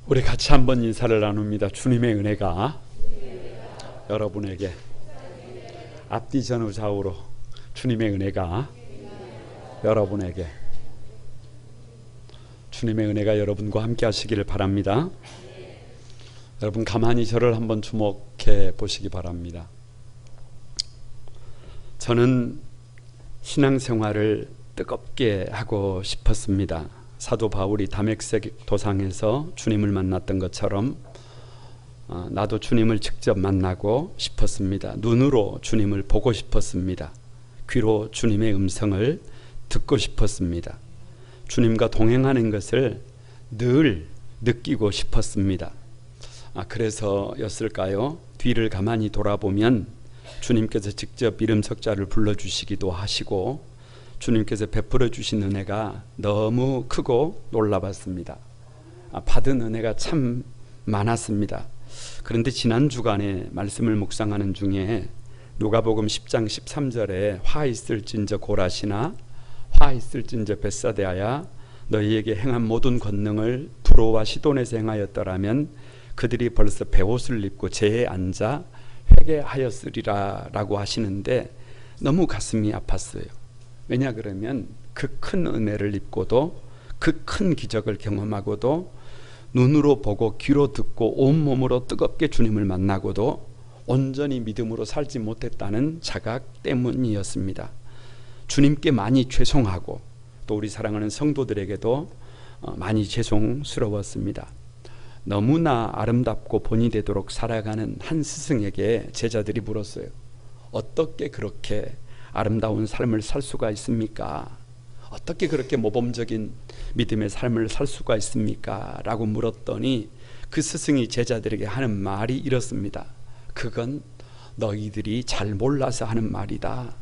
우리 같이 한번 인사를 나눕니다. 주님의 은혜가 여러분에게 앞뒤 전후 좌우로 주님의 은혜가 여러분에게 주님의 은혜가 여러분과 함께 하시기를 바랍니다. 여러분 가만히 저를 한번 주목해 보시기 바랍니다. 저는 신앙생활을 뜨겁게 하고 싶었습니다. 사도 바울이 다메섹 도상에서 주님을 만났던 것처럼 나도 주님을 직접 만나고 싶었습니다. 눈으로 주님을 보고 싶었습니다. 귀로 주님의 음성을 듣고 싶었습니다. 주님과 동행하는 것을 늘 느끼고 싶었습니다. 그래서였을까요? 뒤를 가만히 돌아보면 주님께서 직접 이름 석자를 불러주시기도 하시고 주님께서 베풀어 주신 은혜가 너무 크고 놀라웠습니다. 받은 은혜가 참 많았습니다. 그런데 지난 주간에 말씀을 묵상하는 중에 누가복음 10장 13절에 화 있을진저 고라시나 화 있을진저 벳사다야 너희에게 행한 모든 권능을 두로와 시돈에서 행하였더라면 그들이 벌써 베옷을 입고 제에 앉아 회개하였으리라 라고 하시는데 너무 가슴이 아팠어요. 왜냐 그러면 그 큰 은혜를 입고도 그 큰 기적을 경험하고도 눈으로 보고 귀로 듣고 온몸으로 뜨겁게 주님을 만나고도 온전히 믿음으로 살지 못했다는 자각 때문이었습니다. 주님께 많이 죄송하고 또 우리 사랑하는 성도들에게도 많이 죄송스러웠습니다. 너무나 아름답고 본이 되도록 살아가는 한 스승에게 제자들이 물었어요. 어떻게 그렇게 아름다운 삶을 살 수가 있습니까? 어떻게 그렇게 모범적인 믿음의 삶을 살 수가 있습니까? 라고 물었더니 그 스승이 제자들에게 하는 말이 이렇습니다. 그건 너희들이 잘 몰라서 하는 말이다.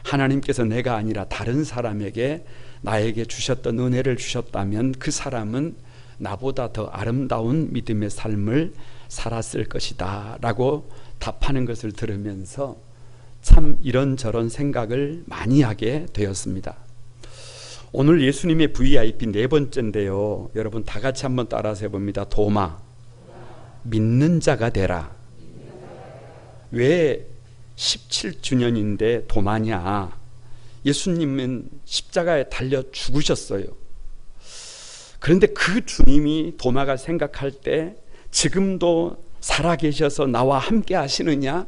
하나님께서 내가 아니라 다른 사람에게 나에게 주셨던 은혜를 주셨다면 그 사람은 나보다 더 아름다운 믿음의 삶을 살았을 것이다 라고 답하는 것을 들으면서 참 이런저런 생각을 많이 하게 되었습니다. 오늘 예수님의 VIP 네 번째인데요. 여러분 다 같이 한번 따라서 해봅니다. 도마, 믿는 자가 되라. 왜 17주년인데 도마냐? 예수님은 십자가에 달려 죽으셨어요. 그런데 그 주님이 도마가 생각할 때 지금도 살아계셔서 나와 함께 하시느냐?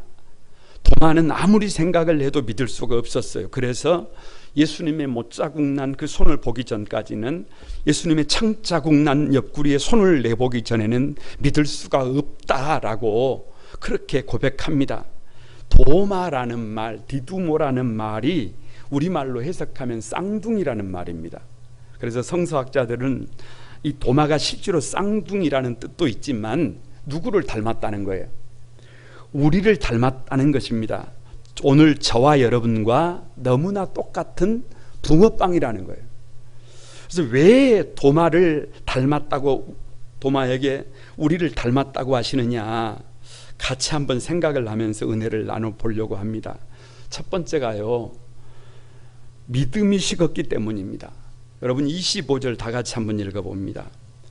도마는 아무리 생각을 해도 믿을 수가 없었어요. 그래서 예수님의 못자국 난 그 손을 보기 전까지는 예수님의 창자국 난 옆구리에 손을 내보기 전에는 믿을 수가 없다라고 그렇게 고백합니다. 도마라는 말, 디두모라는 말이 우리말로 해석하면 쌍둥이라는 말입니다. 그래서 성서학자들은 이 도마가 실제로 쌍둥이라는 뜻도 있지만 누구를 닮았다는 거예요? 우리를 닮았다는 것입니다. 오늘 저와 여러분과 너무나 똑같은 붕어빵이라는 거예요. 그래서 왜 도마를 닮았다고, 도마에게 우리를 닮았다고 하시느냐, 같이 한번 생각을 하면서 은혜를 나눠보려고 합니다. 첫 번째가요, 믿음이 식었기 때문입니다. 여러분 25절 다 같이 한번 읽어봅니다.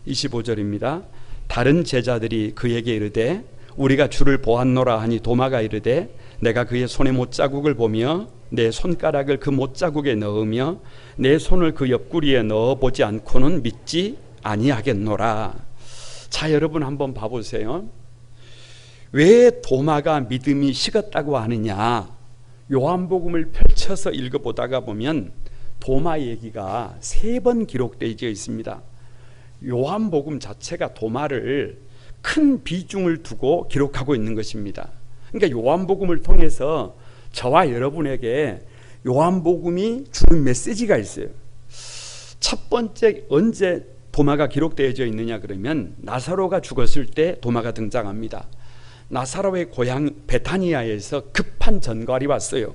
25절입니다. 다른 제자들이 그에게 이르되 우리가 주를 보았노라 하니 도마가 이르되 내가 그의 손의 못자국을 보며 내 손가락을 그 못자국에 넣으며 내 손을 그 옆구리에 넣어보지 않고는 믿지 아니하겠노라. 자, 여러분 한번 봐보세요. 왜 도마가 믿음이 식었다고 하느냐? 요한복음을 펼쳐서 읽어보다가 보면 도마 얘기가 3번 기록되어 있습니다. 요한복음 자체가 도마를 큰 비중을 두고 기록하고 있는 것입니다. 그러니까 요한복음을 통해서 저와 여러분에게 요한복음이 주는 메시지가 있어요. 첫 번째, 언제 도마가 기록되어져 있느냐 그러면 나사로가 죽었을 때 도마가 등장합니다. 나사로의 고향 베타니아에서 급한 전갈이 왔어요.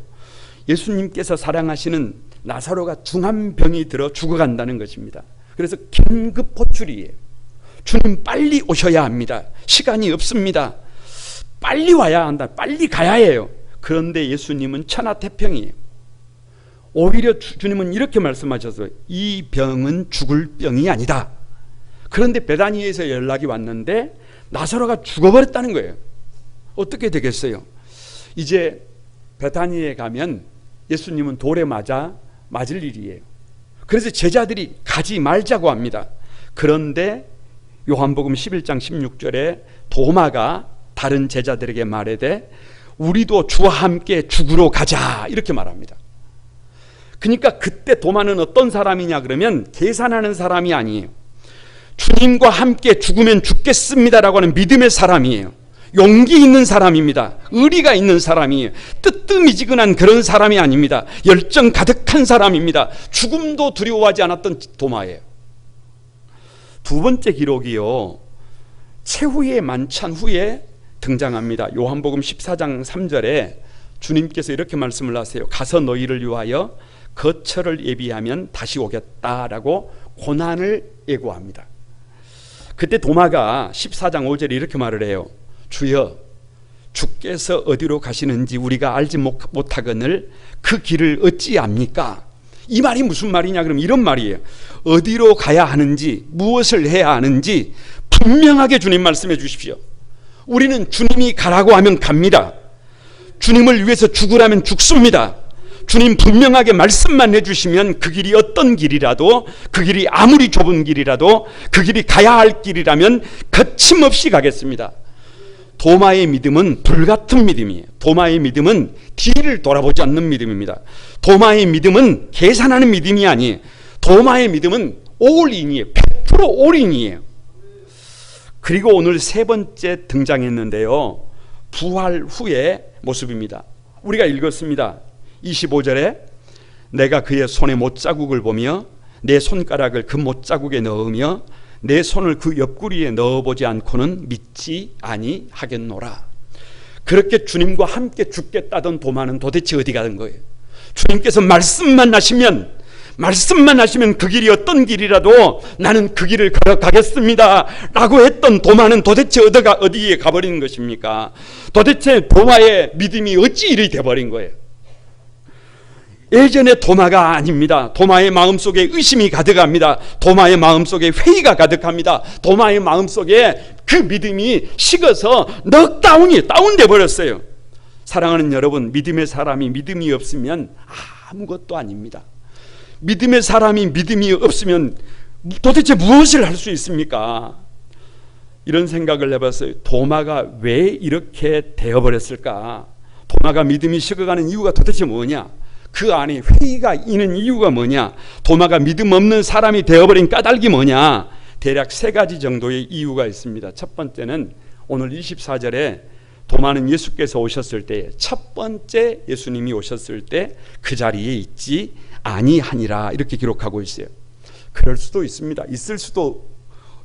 예수님께서 사랑하시는 나사로가 중한 병이 들어 죽어간다는 것입니다. 그래서 긴급 호출이에요. 주님 빨리 오셔야 합니다. 시간이 없습니다. 빨리 와야 한다. 빨리 가야 해요. 그런데 예수님은 천하태평이에요. 오히려 주님은 이렇게 말씀하셨어요. 이 병은 죽을 병이 아니다. 그런데 베다니에서 연락이 왔는데 나사로가 죽어버렸다는 거예요. 어떻게 되겠어요? 이제 베다니에 가면 예수님은 돌에 맞을 일이에요. 그래서 제자들이 가지 말자고 합니다. 그런데 요한복음 11장 16절에 도마가 다른 제자들에게 말하되 우리도 주와 함께 죽으러 가자 이렇게 말합니다. 그러니까 그때 도마는 어떤 사람이냐 그러면 계산하는 사람이 아니에요. 주님과 함께 죽으면 죽겠습니다라고 하는 믿음의 사람이에요. 용기 있는 사람입니다. 의리가 있는 사람이에요. 뜨뜻미지근한 그런 사람이 아닙니다. 열정 가득한 사람입니다. 죽음도 두려워하지 않았던 도마예요. 두 번째 기록이요, 최후의 만찬 후에 등장합니다. 요한복음 14장 3절에 주님께서 이렇게 말씀을 하세요. 가서 너희를 위하여 거처를 예비하면 다시 오겠다라고 고난을 예고합니다. 그때 도마가 14장 5절에 이렇게 말을 해요. 주여, 주께서 어디로 가시는지 우리가 알지 못하거늘 그 길을 어찌 압니까? 이 말이 무슨 말이냐 그러면 이런 말이에요. 어디로 가야 하는지, 무엇을 해야 하는지 분명하게 주님 말씀해 주십시오. 우리는 주님이 가라고 하면 갑니다. 주님을 위해서 죽으라면 죽습니다. 주님 분명하게 말씀만 해주시면 그 길이 어떤 길이라도, 그 길이 아무리 좁은 길이라도 그 길이 가야 할 길이라면 거침없이 가겠습니다. 도마의 믿음은 불같은 믿음이에요. 도마의 믿음은 뒤를 돌아보지 않는 믿음입니다. 도마의 믿음은 계산하는 믿음이 아니에요. 도마의 믿음은 올인이에요. 100% 올인이에요. 그리고 오늘 세 번째 등장했는데요, 부활 후의 모습입니다. 우리가 읽었습니다. 25절에 내가 그의 손에 못자국을 보며 내 손가락을 그 못자국에 넣으며 내 손을 그 옆구리에 넣어보지 않고는 믿지 아니하겠노라. 그렇게 주님과 함께 죽겠다던 도마는 도대체 어디 가는 거예요? 주님께서 말씀만 하시면 그 길이 어떤 길이라도 나는 그 길을 걸어가겠습니다 라고 했던 도마는 도대체 어디에 가버리는 것입니까? 도대체 도마의 믿음이 어찌 이리 돼버린 거예요? 예전의 도마가 아닙니다. 도마의 마음속에 의심이 가득합니다. 도마의 마음속에 회의가 가득합니다. 도마의 마음속에 그 믿음이 식어서 다운돼 버렸어요. 사랑하는 여러분, 믿음의 사람이 믿음이 없으면 아무것도 아닙니다. 믿음의 사람이 믿음이 없으면 도대체 무엇을 할 수 있습니까? 이런 생각을 해봤어요. 도마가 왜 이렇게 되어버렸을까? 도마가 믿음이 식어가는 이유가 도대체 뭐냐? 그 안에 회의가 있는 이유가 뭐냐? 도마가 믿음 없는 사람이 되어버린 까닭이 뭐냐? 대략 세 가지 정도의 이유가 있습니다. 첫 번째는 오늘 24절에 도마는 예수께서 오셨을 때, 첫 번째 예수님이 오셨을 때 그 자리에 있지 아니하니라 이렇게 기록하고 있어요. 그럴 수도 있습니다. 있을 수도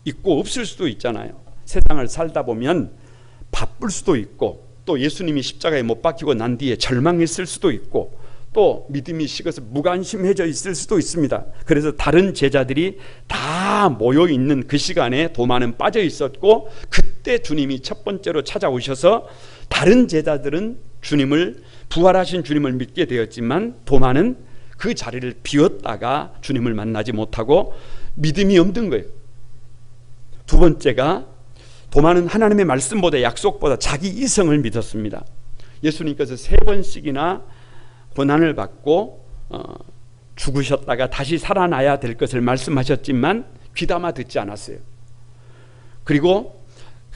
있고 없을 수도 있잖아요. 세상을 살다 보면 바쁠 수도 있고, 또 예수님이 십자가에 못 박히고 난 뒤에 절망했을 수도 있고, 또 믿음이 식어서 무관심해져 있을 수도 있습니다. 그래서 다른 제자들이 다 모여 있는 그 시간에 도마는 빠져 있었고, 그때 주님이 첫 번째로 찾아오셔서 다른 제자들은 부활하신 주님을 믿게 되었지만 도마는 그 자리를 비웠다가 주님을 만나지 못하고 믿음이 없는 거예요. 두 번째가, 도마는 하나님의 말씀보다 약속보다 자기 이성을 믿었습니다. 예수님께서 3번씩이나 고난을 받고 죽으셨다가 다시 살아나야 될 것을 말씀하셨지만 귀담아 듣지 않았어요. 그리고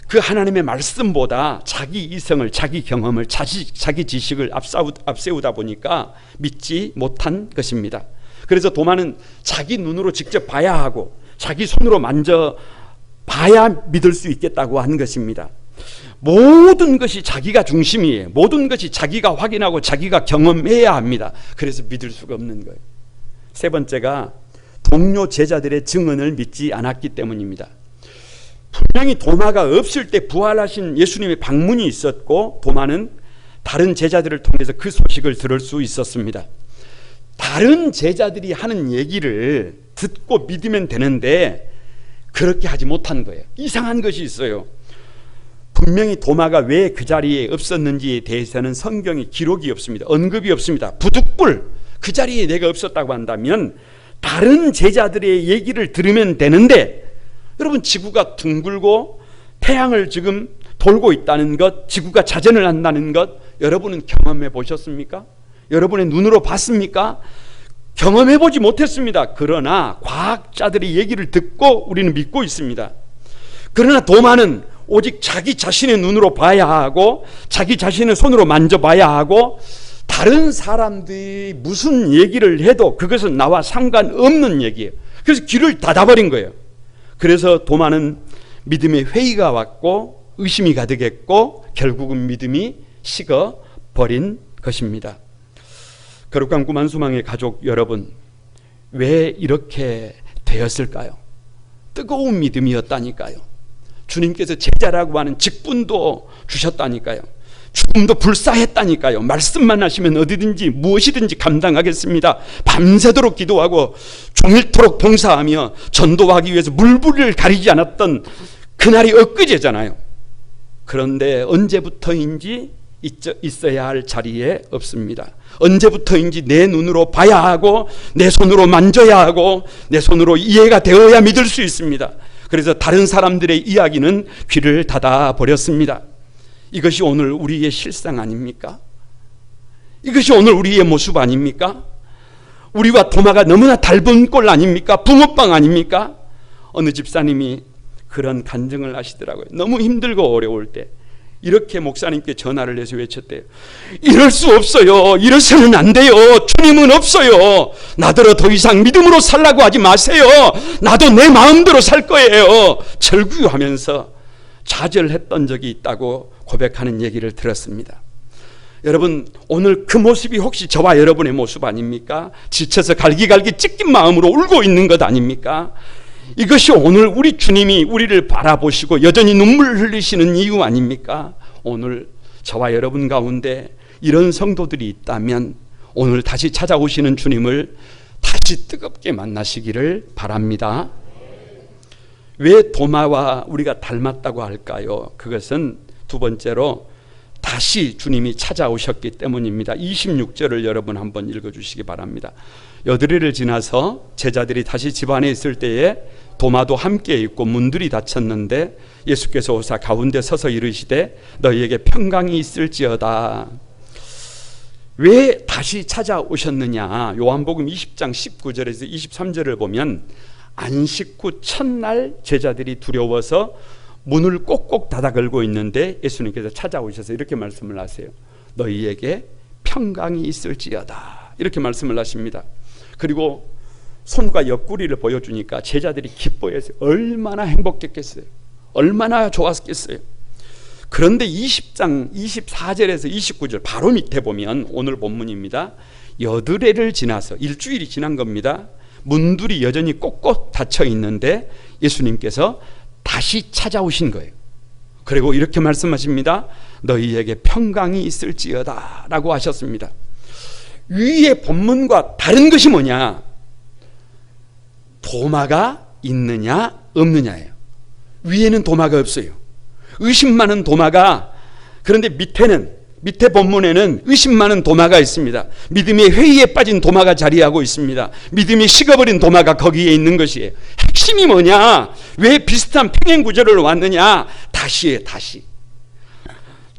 그 하나님의 말씀보다 자기 이성을, 자기 경험을, 자기 지식을 앞세우다 보니까 믿지 못한 것입니다. 그래서 도마는 자기 눈으로 직접 봐야 하고 자기 손으로 만져봐야 믿을 수 있겠다고 하는 것입니다. 모든 것이 자기가 중심이에요. 모든 것이 자기가 확인하고 자기가 경험해야 합니다. 그래서 믿을 수가 없는 거예요. 세 번째가 동료 제자들의 증언을 믿지 않았기 때문입니다. 분명히 도마가 없을 때 부활하신 예수님의 방문이 있었고, 도마는 다른 제자들을 통해서 그 소식을 들을 수 있었습니다. 다른 제자들이 하는 얘기를 듣고 믿으면 되는데 그렇게 하지 못한 거예요. 이상한 것이 있어요. 분명히 도마가 왜 그 자리에 없었는지에 대해서는 성경에 기록이 없습니다. 언급이 없습니다. 부득불 그 자리에 내가 없었다고 한다면 다른 제자들의 얘기를 들으면 되는데 여러분, 지구가 둥글고 태양을 지금 돌고 있다는 것, 지구가 자전을 한다는 것, 여러분은 경험해 보셨습니까? 여러분의 눈으로 봤습니까? 경험해 보지 못했습니다. 그러나 과학자들의 얘기를 듣고 우리는 믿고 있습니다. 그러나 도마는 오직 자기 자신의 눈으로 봐야 하고, 자기 자신의 손으로 만져봐야 하고, 다른 사람들이 무슨 얘기를 해도 그것은 나와 상관없는 얘기예요. 그래서 귀를 닫아버린 거예요. 그래서 도마는 믿음의 회의가 왔고 의심이 가득했고 결국은 믿음이 식어버린 것입니다. 거룩한 구만수망의 가족 여러분, 왜 이렇게 되었을까요? 뜨거운 믿음이었다니까요. 주님께서 제자라고 하는 직분도 주셨다니까요. 죽음도 불사했다니까요. 말씀만 하시면 어디든지 무엇이든지 감당하겠습니다. 밤새도록 기도하고 종일토록 봉사하며 전도하기 위해서 물불을 가리지 않았던 그날이 엊그제잖아요. 그런데 언제부터인지 있어야 할 자리에 없습니다. 언제부터인지 내 눈으로 봐야 하고 내 손으로 만져야 하고 내 손으로 이해가 되어야 믿을 수 있습니다. 그래서 다른 사람들의 이야기는 귀를 닫아 버렸습니다. 이것이 오늘 우리의 실상 아닙니까? 이것이 오늘 우리의 모습 아닙니까? 우리와 도마가 너무나 닮은 꼴 아닙니까? 붕어빵 아닙니까? 어느 집사님이 그런 간증을 하시더라고요. 너무 힘들고 어려울 때 이렇게 목사님께 전화를 해서 외쳤대요. 이럴 수 없어요. 이래서는 안 돼요. 주님은 없어요. 나더러 더 이상 믿음으로 살라고 하지 마세요. 나도 내 마음대로 살 거예요. 절규하면서 좌절했던 적이 있다고 고백하는 얘기를 들었습니다. 여러분, 오늘 그 모습이 혹시 저와 여러분의 모습 아닙니까? 지쳐서 갈기갈기 찢긴 마음으로 울고 있는 것 아닙니까? 이것이 오늘 우리 주님이 우리를 바라보시고 여전히 눈물 흘리시는 이유 아닙니까? 오늘 저와 여러분 가운데 이런 성도들이 있다면 오늘 다시 찾아오시는 주님을 다시 뜨겁게 만나시기를 바랍니다. 왜 도마와 우리가 닮았다고 할까요? 그것은 두 번째로 다시 주님이 찾아오셨기 때문입니다. 26절을 여러분 한번 읽어주시기 바랍니다. 여드레를 지나서 제자들이 다시 집 안에 있을 때에 도마도 함께 있고 문들이 닫혔는데 예수께서 오사 가운데 서서 이르시되 너희에게 평강이 있을지어다. 왜 다시 찾아오셨느냐? 요한복음 20장 19절에서 23절을 보면 안식 후 첫날 제자들이 두려워서 문을 꼭꼭 닫아 걸고 있는데 예수님께서 찾아오셔서 이렇게 말씀을 하세요. 너희에게 평강이 있을지어다. 이렇게 말씀을 하십니다. 그리고 손과 옆구리를 보여주니까 제자들이 기뻐해서 얼마나 행복했겠어요. 얼마나 좋았겠어요. 그런데 20장 24절에서 29절 바로 밑에 보면 오늘 본문입니다. 여드레를 지나서 일주일이 지난 겁니다. 문들이 여전히 꼭꼭 닫혀 있는데 예수님께서 다시 찾아오신 거예요. 그리고 이렇게 말씀하십니다. 너희에게 평강이 있을지어다 라고 하셨습니다. 위의 본문과 다른 것이 뭐냐? 도마가 있느냐 없느냐예요. 위에는 도마가 없어요. 의심 많은 도마가, 그런데 밑에 본문에는 의심 많은 도마가 있습니다. 믿음의 회의에 빠진 도마가 자리하고 있습니다. 믿음이 식어버린 도마가 거기에 있는 것이에요. 핵심이 뭐냐? 왜 비슷한 평행 구절을 왔느냐? 다시예요. 다시.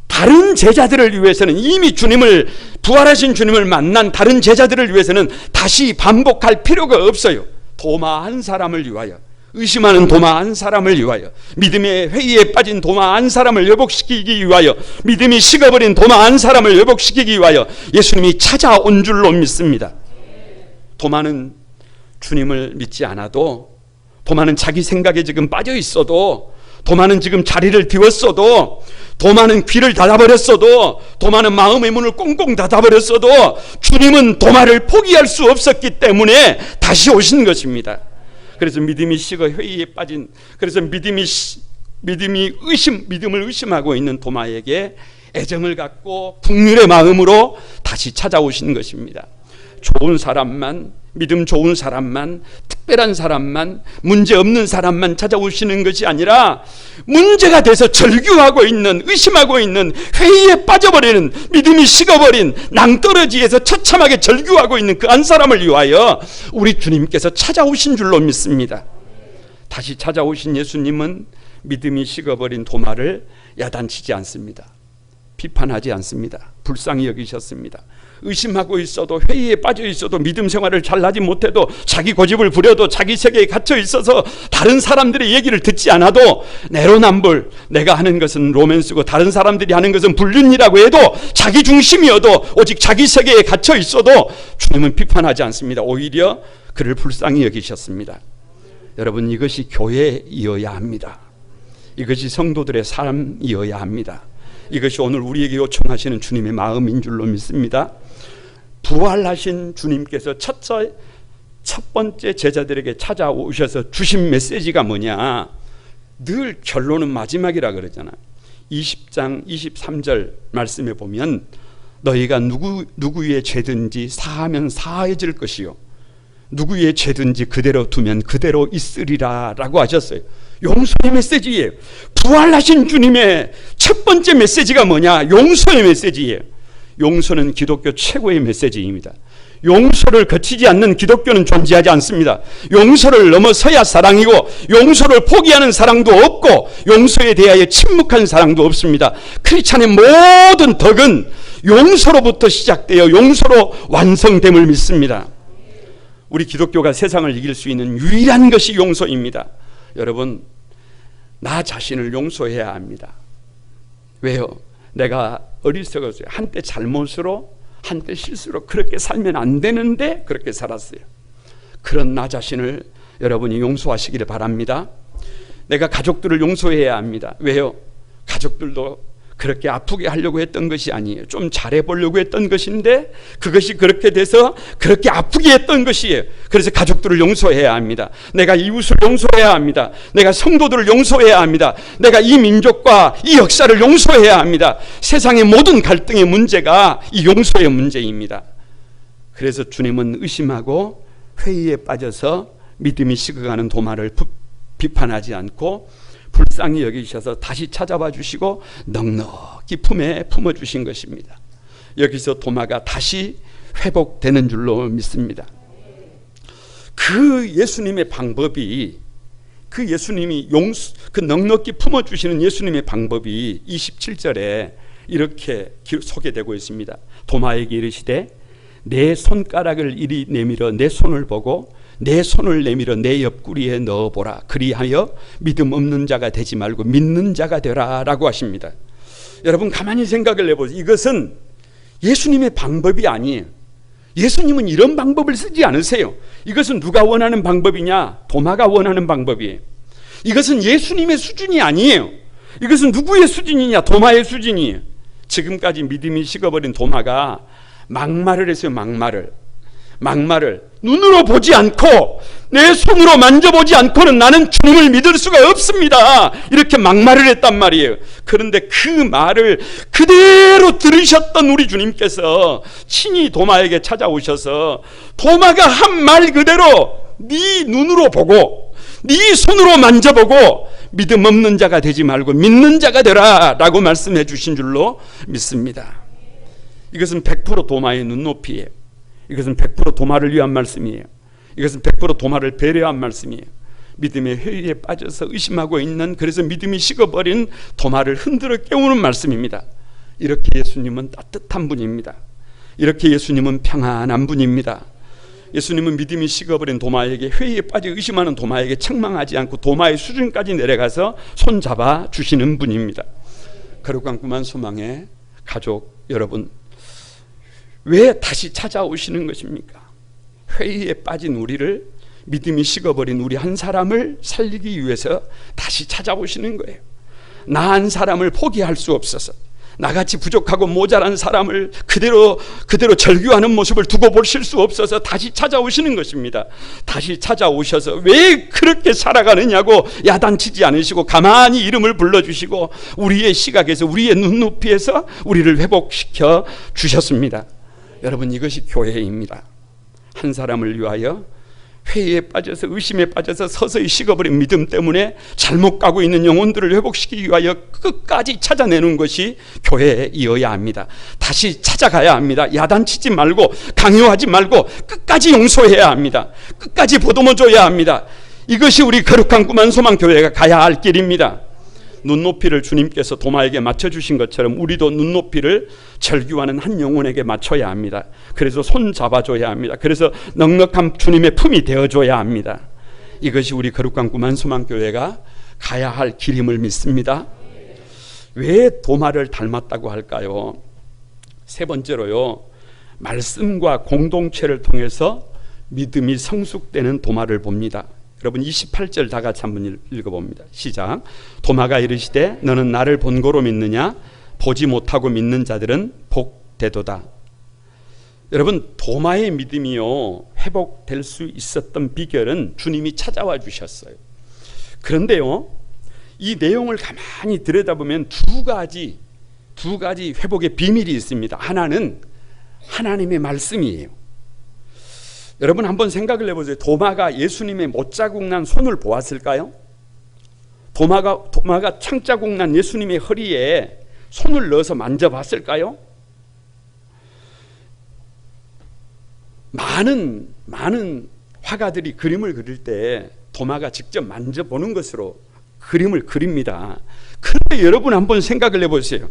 다른 제자들을 위해서는, 이미 주님을, 부활하신 주님을 만난 다른 제자들을 위해서는 다시 반복할 필요가 없어요. 도마 한 사람을 위하여, 의심하는 도마 한 사람을 위하여, 믿음의 회의에 빠진 도마 한 사람을 회복시키기 위하여, 믿음이 식어버린 도마 한 사람을 회복시키기 위하여 예수님이 찾아온 줄로 믿습니다. 도마는 주님을 믿지 않아도, 도마는 자기 생각에 지금 빠져 있어도, 도마는 지금 자리를 비웠어도, 도마는 귀를 닫아버렸어도, 도마는 마음의 문을 꽁꽁 닫아버렸어도 주님은 도마를 포기할 수 없었기 때문에 다시 오신 것입니다. 그래서 믿음이 식어 회의에 빠진, 그래서 믿음을 의심하고 있는 도마에게 애정을 갖고 긍휼의 마음으로 다시 찾아오신 것입니다. 좋은 사람만, 믿음 좋은 사람만, 특별한 사람만, 문제 없는 사람만 찾아오시는 것이 아니라 문제가 돼서 절규하고 있는, 의심하고 있는, 회의에 빠져버리는, 믿음이 식어버린, 낭떠러지에서 처참하게 절규하고 있는 그 한 사람을 위하여 우리 주님께서 찾아오신 줄로 믿습니다. 다시 찾아오신 예수님은 믿음이 식어버린 도마를 야단치지 않습니다. 비판하지 않습니다. 불쌍히 여기셨습니다. 의심하고 있어도, 회의에 빠져 있어도, 믿음 생활을 잘하지 못해도, 자기 고집을 부려도, 자기 세계에 갇혀 있어서 다른 사람들의 얘기를 듣지 않아도, 내로남불, 내가 하는 것은 로맨스고 다른 사람들이 하는 것은 불륜이라고 해도, 자기 중심이어도, 오직 자기 세계에 갇혀 있어도 주님은 비판하지 않습니다. 오히려 그를 불쌍히 여기셨습니다. 여러분, 이것이 교회이어야 합니다. 이것이 성도들의 삶이어야 합니다. 이것이 오늘 우리에게 요청하시는 주님의 마음인 줄로 믿습니다. 부활하신 주님께서 첫 번째 제자들에게 찾아오셔서 주신 메시지가 뭐냐? 늘 결론은 마지막이라 그러잖아. 20장 23절 말씀에 보면 너희가 누구의 죄든지 사하면 사해질 것이요 누구의 죄든지 그대로 두면 그대로 있으리라 라고 하셨어요. 용서의 메시지예요. 부활하신 주님의 첫 번째 메시지가 뭐냐? 용서의 메시지예요. 용서는 기독교 최고의 메시지입니다. 용서를 거치지 않는 기독교는 존재하지 않습니다. 용서를 넘어서야 사랑이고, 용서를 포기하는 사랑도 없고, 용서에 대하여 침묵한 사랑도 없습니다. 크리스찬의 모든 덕은 용서로부터 시작되어 용서로 완성됨을 믿습니다. 우리 기독교가 세상을 이길 수 있는 유일한 것이 용서입니다. 여러분, 나 자신을 용서해야 합니다. 왜요? 내가 어리석었어요. 한때 잘못으로, 한때 실수로 그렇게 살면 안 되는데 그렇게 살았어요. 그런 나 자신을 여러분이 용서하시기를 바랍니다. 내가 가족들을 용서해야 합니다. 왜요? 가족들도 그렇게 아프게 하려고 했던 것이 아니에요. 좀 잘해보려고 했던 것인데 그것이 그렇게 돼서 그렇게 아프게 했던 것이에요. 그래서 가족들을 용서해야 합니다. 내가 이웃을 용서해야 합니다. 내가 성도들을 용서해야 합니다. 내가 이 민족과 이 역사를 용서해야 합니다. 세상의 모든 갈등의 문제가 이 용서의 문제입니다. 그래서 주님은 의심하고 회의에 빠져서 믿음이 식어가는 도마를 비판하지 않고 불쌍히 여기셔서 다시 찾아봐 주시고 넉넉히 품에 품어주신 것입니다. 여기서 도마가 다시 회복되는 줄로 믿습니다. 그 예수님의 방법이, 그 예수님이 그 넉넉히 품어주시는 예수님의 방법이 27절에 이렇게 소개되고 있습니다. 도마에게 이르시되 내 손가락을 이리 내밀어 내 손을 보고 내 손을 내밀어 내 옆구리에 넣어보라. 그리하여 믿음 없는 자가 되지 말고 믿는 자가 되라 라고 하십니다. 여러분 가만히 생각을 해보세요. 이것은 예수님의 방법이 아니에요. 예수님은 이런 방법을 쓰지 않으세요. 이것은 누가 원하는 방법이냐? 도마가 원하는 방법이에요. 이것은 예수님의 수준이 아니에요. 이것은 누구의 수준이냐? 도마의 수준이에요. 지금까지 믿음이 식어버린 도마가 막말을 했어요. 막말을 눈으로 보지 않고 내 손으로 만져보지 않고는 나는 주님을 믿을 수가 없습니다. 이렇게 막말을 했단 말이에요. 그런데 그 말을 그대로 들으셨던 우리 주님께서 친히 도마에게 찾아오셔서 도마가 한 말 그대로 네 눈으로 보고 네 손으로 만져보고 믿음 없는 자가 되지 말고 믿는 자가 되라 라고 말씀해 주신 줄로 믿습니다. 이것은 100% 도마의 눈높이에요. 이것은 100% 도마를 위한 말씀이에요. 이것은 100% 도마를 배려한 말씀이에요. 믿음의 회의에 빠져서 의심하고 있는, 그래서 믿음이 식어버린 도마를 흔들어 깨우는 말씀입니다. 이렇게 예수님은 따뜻한 분입니다. 이렇게 예수님은 평안한 분입니다. 예수님은 믿음이 식어버린 도마에게, 회의에 빠져 의심하는 도마에게 책망하지 않고 도마의 수준까지 내려가서 손잡아 주시는 분입니다. 거룩한 꿈한 소망의 가족 여러분, 왜 다시 찾아오시는 것입니까? 회의에 빠진 우리를, 믿음이 식어버린 우리 한 사람을 살리기 위해서 다시 찾아오시는 거예요. 나 한 사람을 포기할 수 없어서, 나같이 부족하고 모자란 사람을 그대로 절규하는 모습을 두고 보실 수 없어서 다시 찾아오시는 것입니다. 다시 찾아오셔서 왜 그렇게 살아가느냐고 야단치지 않으시고 가만히 이름을 불러주시고 우리의 시각에서, 우리의 눈높이에서 우리를 회복시켜 주셨습니다. 여러분, 이것이 교회입니다. 한 사람을 위하여 회의에 빠져서, 의심에 빠져서 서서히 식어버린 믿음 때문에 잘못 가고 있는 영혼들을 회복시키기 위하여 끝까지 찾아내는 것이 교회이어야 합니다. 다시 찾아가야 합니다. 야단치지 말고, 강요하지 말고 끝까지 용서해야 합니다. 끝까지 보듬어줘야 합니다. 이것이 우리 거룩한 꿈 한소망 교회가 가야 할 길입니다. 눈높이를 주님께서 도마에게 맞춰주신 것처럼 우리도 눈높이를 절규하는 한 영혼에게 맞춰야 합니다. 그래서 손 잡아줘야 합니다. 그래서 넉넉한 주님의 품이 되어줘야 합니다. 이것이 우리 거룩한 꿈 한소망 교회가 가야 할 길임을 믿습니다. 왜 도마를 닮았다고 할까요? 세 번째로요, 말씀과 공동체를 통해서 믿음이 성숙되는 도마를 봅니다. 여러분 28절 다 같이 한번 읽어봅니다. 시작. 도마가 이르시되 너는 나를 본고로 믿느냐? 보지 못하고 믿는 자들은 복되도다. 여러분, 도마의 믿음이요 회복될 수 있었던 비결은 주님이 찾아와 주셨어요. 그런데요, 이 내용을 가만히 들여다보면 두 가지 회복의 비밀이 있습니다. 하나는 하나님의 말씀이에요. 여러분 한번 생각을 해보세요. 도마가 예수님의 못자국 난 손을 보았을까요? 도마가 창자국 난 예수님의 허리에 손을 넣어서 만져봤을까요? 많은 화가들이 그림을 그릴 때 도마가 직접 만져보는 것으로 그림을 그립니다. 그런데 여러분 한번 생각을 해보세요.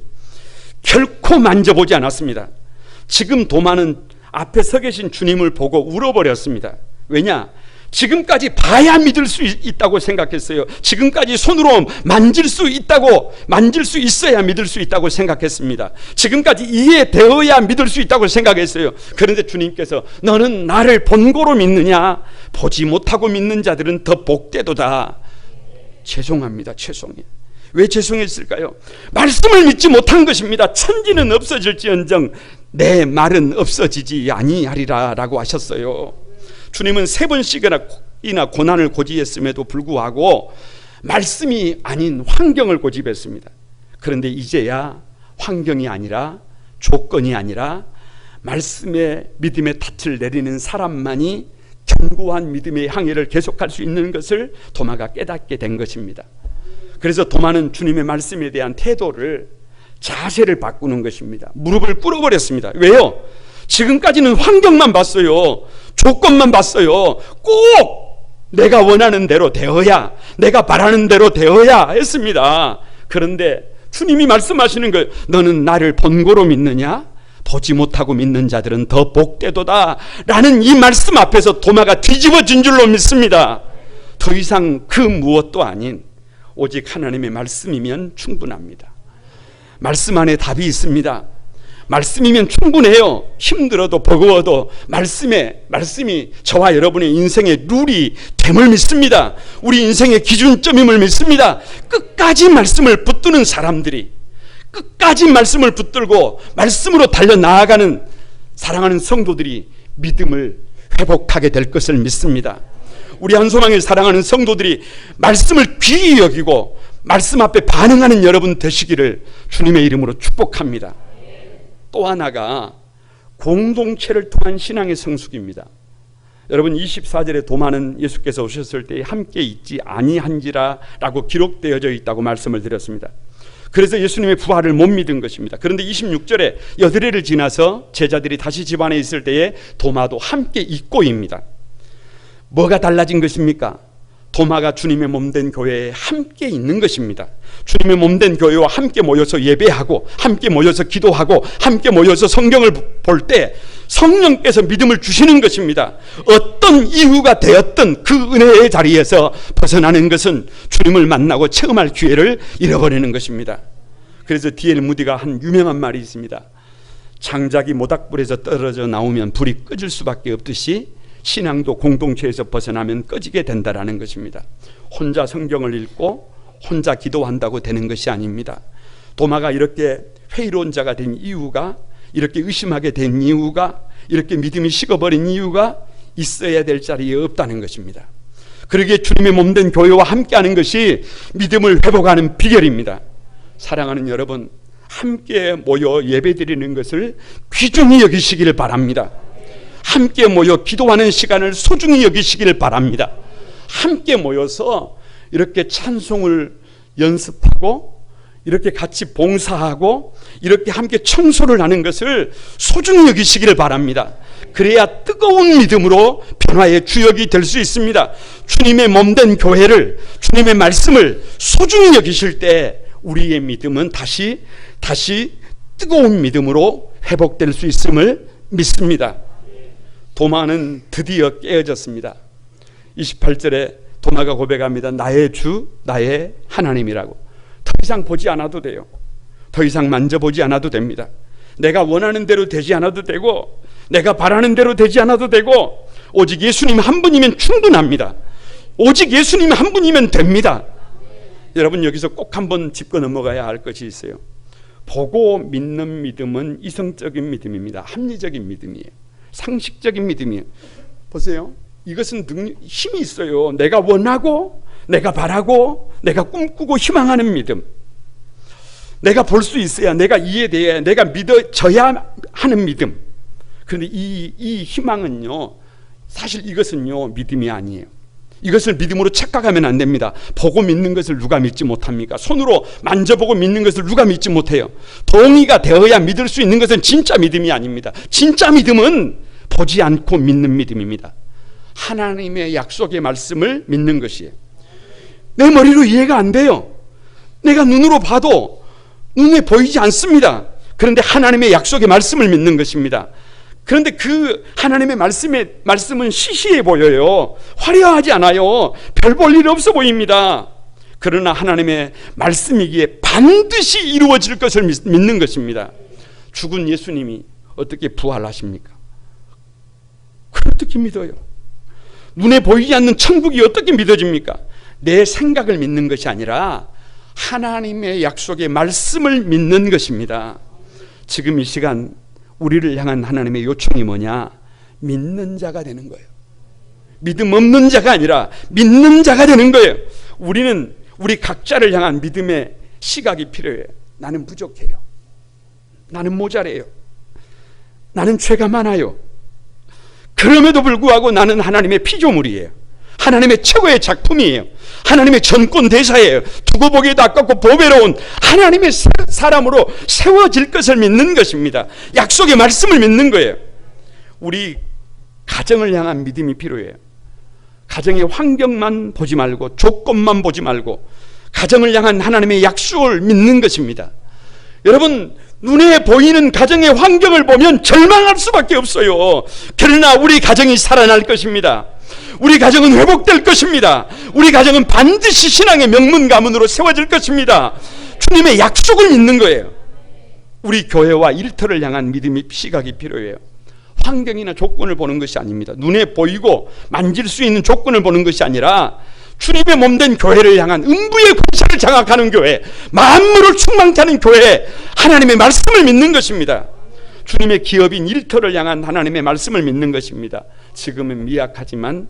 결코 만져보지 않았습니다. 지금 도마는 앞에 서 계신 주님을 보고 울어버렸습니다. 왜냐? 지금까지 봐야 믿을 수 있다고 생각했어요. 지금까지 손으로 만질 수 있어야 믿을 수 있다고 생각했습니다. 지금까지 이해되어야 믿을 수 있다고 생각했어요. 그런데 주님께서 너는 나를 본고로 믿느냐? 보지 못하고 믿는 자들은 더 복되도다. 죄송합니다. 죄송해요. 왜 죄송했을까요? 말씀을 믿지 못한 것입니다. 천지는 없어질지언정 내 말은 없어지지 아니하리라 라고 하셨어요. 주님은 3번씩이나 고난을 고지했음에도 불구하고 말씀이 아닌 환경을 고집했습니다. 그런데 이제야 환경이 아니라 조건이 아니라 말씀의 믿음의 닻을 내리는 사람만이 견고한 믿음의 항해를 계속할 수 있는 것을 도마가 깨닫게 된 것입니다. 그래서 도마는 주님의 말씀에 대한 태도를, 자세를 바꾸는 것입니다. 무릎을 꿇어버렸습니다. 왜요? 지금까지는 환경만 봤어요. 조건만 봤어요. 꼭 내가 원하는 대로 되어야, 내가 바라는 대로 되어야 했습니다. 그런데 주님이 말씀하시는 거예요. 너는 나를 본고로 믿느냐? 보지 못하고 믿는 자들은 더 복되도다 라는 이 말씀 앞에서 도마가 뒤집어진 줄로 믿습니다. 더 이상 그 무엇도 아닌 오직 하나님의 말씀이면 충분합니다. 말씀 안에 답이 있습니다. 말씀이면 충분해요. 힘들어도 버거워도 말씀이 저와 여러분의 인생의 룰이 됨을 믿습니다. 우리 인생의 기준점임을 믿습니다. 끝까지 말씀을 붙드는 사람들이, 끝까지 말씀을 붙들고 말씀으로 달려나아가는 사랑하는 성도들이 믿음을 회복하게 될 것을 믿습니다. 우리 한소망을 사랑하는 성도들이 말씀을 귀히 여기고 말씀 앞에 반응하는 여러분 되시기를 주님의 이름으로 축복합니다. 또 하나가 공동체를 통한 신앙의 성숙입니다. 여러분 24절에 도마는 예수께서 오셨을 때 함께 있지 아니한지라 라고 기록되어져 있다고 말씀을 드렸습니다. 그래서 예수님의 부활을 못 믿은 것입니다. 그런데 26절에 여드레를 지나서 제자들이 다시 집안에 있을 때에 도마도 함께 있고입니다. 뭐가 달라진 것입니까? 도마가 주님의 몸된 교회에 함께 있는 것입니다. 주님의 몸된 교회와 함께 모여서 예배하고 함께 모여서 기도하고 함께 모여서 성경을 볼 때 성령께서 믿음을 주시는 것입니다. 어떤 이유가 되었던 그 은혜의 자리에서 벗어나는 것은 주님을 만나고 체험할 기회를 잃어버리는 것입니다. 그래서 D.L. 무디가 한 유명한 말이 있습니다. 장작이 모닥불에서 떨어져 나오면 불이 꺼질 수밖에 없듯이 신앙도 공동체에서 벗어나면 꺼지게 된다라는 것입니다. 혼자 성경을 읽고 혼자 기도한다고 되는 것이 아닙니다. 도마가 이렇게 회의로운 자가 된 이유가, 이렇게 의심하게 된 이유가, 이렇게 믿음이 식어버린 이유가 있어야 될 자리에 없다는 것입니다. 그러기에 주님의 몸된 교회와 함께하는 것이 믿음을 회복하는 비결입니다. 사랑하는 여러분, 함께 모여 예배드리는 것을 귀중히 여기시기를 바랍니다. 함께 모여 기도하는 시간을 소중히 여기시기를 바랍니다. 함께 모여서 이렇게 찬송을 연습하고 이렇게 같이 봉사하고 이렇게 함께 청소를 하는 것을 소중히 여기시기를 바랍니다. 그래야 뜨거운 믿음으로 변화의 주역이 될 수 있습니다. 주님의 몸된 교회를, 주님의 말씀을 소중히 여기실 때 우리의 믿음은 다시 뜨거운 믿음으로 회복될 수 있음을 믿습니다. 도마는 드디어 깨어졌습니다. 28절에 도마가 고백합니다. 나의 주, 나의 하나님이라고. 더 이상 보지 않아도 돼요. 더 이상 만져보지 않아도 됩니다. 내가 원하는 대로 되지 않아도 되고, 내가 바라는 대로 되지 않아도 되고, 오직 예수님 한 분이면 충분합니다. 오직 예수님 한 분이면 됩니다. 여러분, 여기서 꼭 한번 짚고 넘어가야 할 것이 있어요. 보고 믿는 믿음은 이성적인 믿음입니다. 합리적인 믿음이에요. 상식적인 믿음이에요. 보세요. 이것은 힘이 있어요. 내가 원하고, 내가 바라고, 내가 꿈꾸고 희망하는 믿음. 내가 볼 수 있어야, 내가 이해돼야, 내가 믿어져야 하는 믿음. 그런데 이 희망은요, 사실 이것은요, 믿음이 아니에요. 이것을 믿음으로 착각하면 안 됩니다. 보고 믿는 것을 누가 믿지 못합니까? 손으로 만져보고 믿는 것을 누가 믿지 못해요? 동의가 되어야 믿을 수 있는 것은 진짜 믿음이 아닙니다. 진짜 믿음은 보지 않고 믿는 믿음입니다. 하나님의 약속의 말씀을 믿는 것이에요. 내 머리로 이해가 안 돼요. 내가 눈으로 봐도 눈에 보이지 않습니다. 그런데 하나님의 약속의 말씀을 믿는 것입니다. 그런데 그 하나님의 말씀은 시시해 보여요. 화려하지 않아요. 별 볼 일 없어 보입니다. 그러나 하나님의 말씀이기에 반드시 이루어질 것을 믿는 것입니다. 죽은 예수님이 어떻게 부활하십니까? 어떻게 믿어요? 눈에 보이지 않는 천국이 어떻게 믿어집니까? 내 생각을 믿는 것이 아니라 하나님의 약속의 말씀을 믿는 것입니다. 지금 이 시간 우리를 향한 하나님의 요청이 뭐냐? 믿는 자가 되는 거예요. 믿음 없는 자가 아니라 믿는 자가 되는 거예요. 우리는 우리 각자를 향한 믿음의 시각이 필요해요. 나는 부족해요. 나는 모자래요. 나는 죄가 많아요. 그럼에도 불구하고 나는 하나님의 피조물이에요. 하나님의 최고의 작품이에요. 하나님의 전권 대사예요. 두고 보기에도 아깝고 보배로운 하나님의 사람으로 세워질 것을 믿는 것입니다. 약속의 말씀을 믿는 거예요. 우리 가정을 향한 믿음이 필요해요. 가정의 환경만 보지 말고, 조건만 보지 말고, 가정을 향한 하나님의 약속을 믿는 것입니다. 여러분, 눈에 보이는 가정의 환경을 보면 절망할 수밖에 없어요. 그러나 우리 가정이 살아날 것입니다. 우리 가정은 회복될 것입니다. 우리 가정은 반드시 신앙의 명문 가문으로 세워질 것입니다. 주님의 약속을 믿는 거예요. 우리 교회와 일터를 향한 믿음의 시각이 필요해요. 환경이나 조건을 보는 것이 아닙니다. 눈에 보이고 만질 수 있는 조건을 보는 것이 아니라 주님의 몸된 교회를 향한 음부의 권세를 장악하는 교회, 만물을 충만케 하는 교회, 하나님의 말씀을 믿는 것입니다. 주님의 기업인 일터를 향한 하나님의 말씀을 믿는 것입니다. 지금은 미약하지만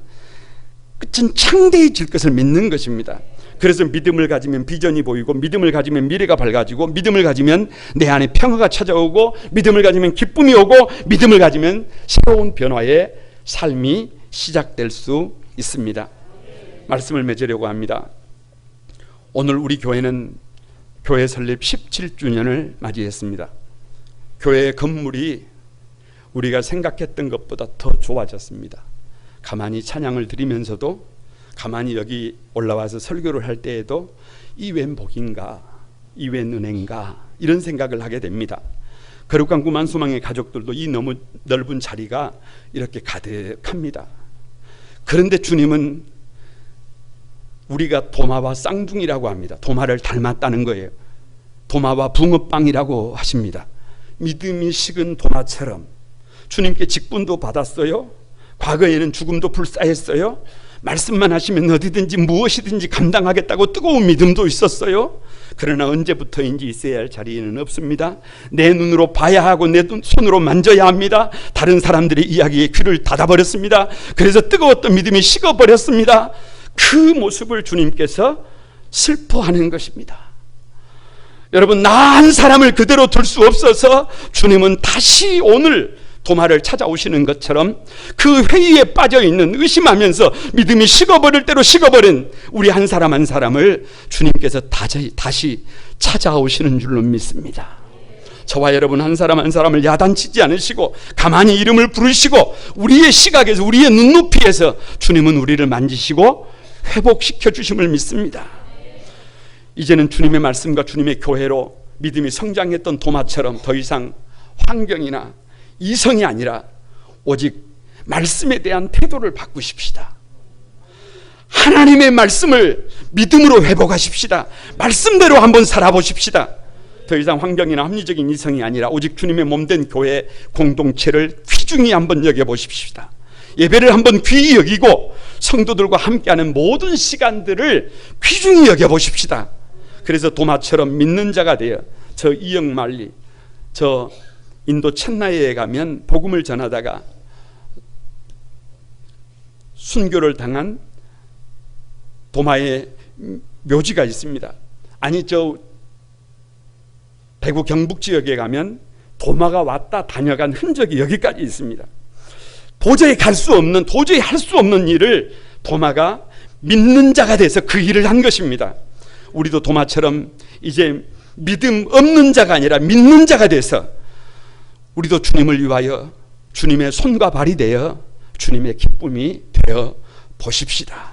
끝은 창대해질 것을 믿는 것입니다. 그래서 믿음을 가지면 비전이 보이고, 믿음을 가지면 미래가 밝아지고, 믿음을 가지면 내 안에 평화가 찾아오고, 믿음을 가지면 기쁨이 오고, 믿음을 가지면 새로운 변화의 삶이 시작될 수 있습니다. 말씀을 맺으려고 합니다. 오늘 우리 교회는 교회 설립 17주년을 맞이했습니다. 교회의 건물이 우리가 생각했던 것보다 더 좋아졌습니다. 가만히 찬양을 드리면서도, 가만히 여기 올라와서 설교를 할 때에도 이 웬 복인가, 이 웬 은혜인가, 이런 생각을 하게 됩니다. 거룩한 구만 소망의 가족들도 이 너무 넓은 자리가 이렇게 가득합니다. 그런데 주님은 우리가 도마와 쌍둥이라고 합니다. 도마를 닮았다는 거예요. 도마와 붕어빵이라고 하십니다. 믿음이 식은 도마처럼 주님께 직분도 받았어요. 과거에는 죽음도 불사했어요. 말씀만 하시면 어디든지 무엇이든지 감당하겠다고 뜨거운 믿음도 있었어요. 그러나 언제부터인지 있어야 할 자리에는 없습니다. 내 눈으로 봐야 하고 내 손으로 만져야 합니다. 다른 사람들의 이야기에 귀를 닫아버렸습니다. 그래서 뜨거웠던 믿음이 식어버렸습니다. 그 모습을 주님께서 슬퍼하는 것입니다. 여러분, 나 한 사람을 그대로 둘 수 없어서 주님은 다시 오늘 도마를 찾아오시는 것처럼 그 회의에 빠져있는, 의심하면서 믿음이 식어버릴 대로 식어버린 우리 한 사람 한 사람을 주님께서 다시 찾아오시는 줄로 믿습니다. 저와 여러분 한 사람 한 사람을 야단치지 않으시고 가만히 이름을 부르시고 우리의 시각에서, 우리의 눈높이에서 주님은 우리를 만지시고 회복시켜 주심을 믿습니다. 이제는 주님의 말씀과 주님의 교회로 믿음이 성장했던 도마처럼 더 이상 환경이나 이성이 아니라 오직 말씀에 대한 태도를 바꾸십시다. 하나님의 말씀을 믿음으로 회복하십시다. 말씀대로 한번 살아보십시다. 더 이상 환경이나 합리적인 이성이 아니라 오직 주님의 몸된 교회 공동체를 귀중히 한번 여겨보십시다. 예배를 한번 귀히 여기고 성도들과 함께하는 모든 시간들을 귀중히 여겨보십시다. 그래서 도마처럼 믿는 자가 되어 저 이영만리, 저 인도 첸나이에 가면 복음을 전하다가 순교를 당한 도마의 묘지가 있습니다. 아니, 저 대구 경북 지역에 가면 도마가 왔다 다녀간 흔적이 여기까지 있습니다. 도저히 갈 수 없는, 도저히 할 수 없는 일을 도마가 믿는 자가 돼서 그 일을 한 것입니다. 우리도 도마처럼 이제 믿음 없는 자가 아니라 믿는 자가 돼서 우리도 주님을 위하여 주님의 손과 발이 되어 주님의 기쁨이 되어 보십시다.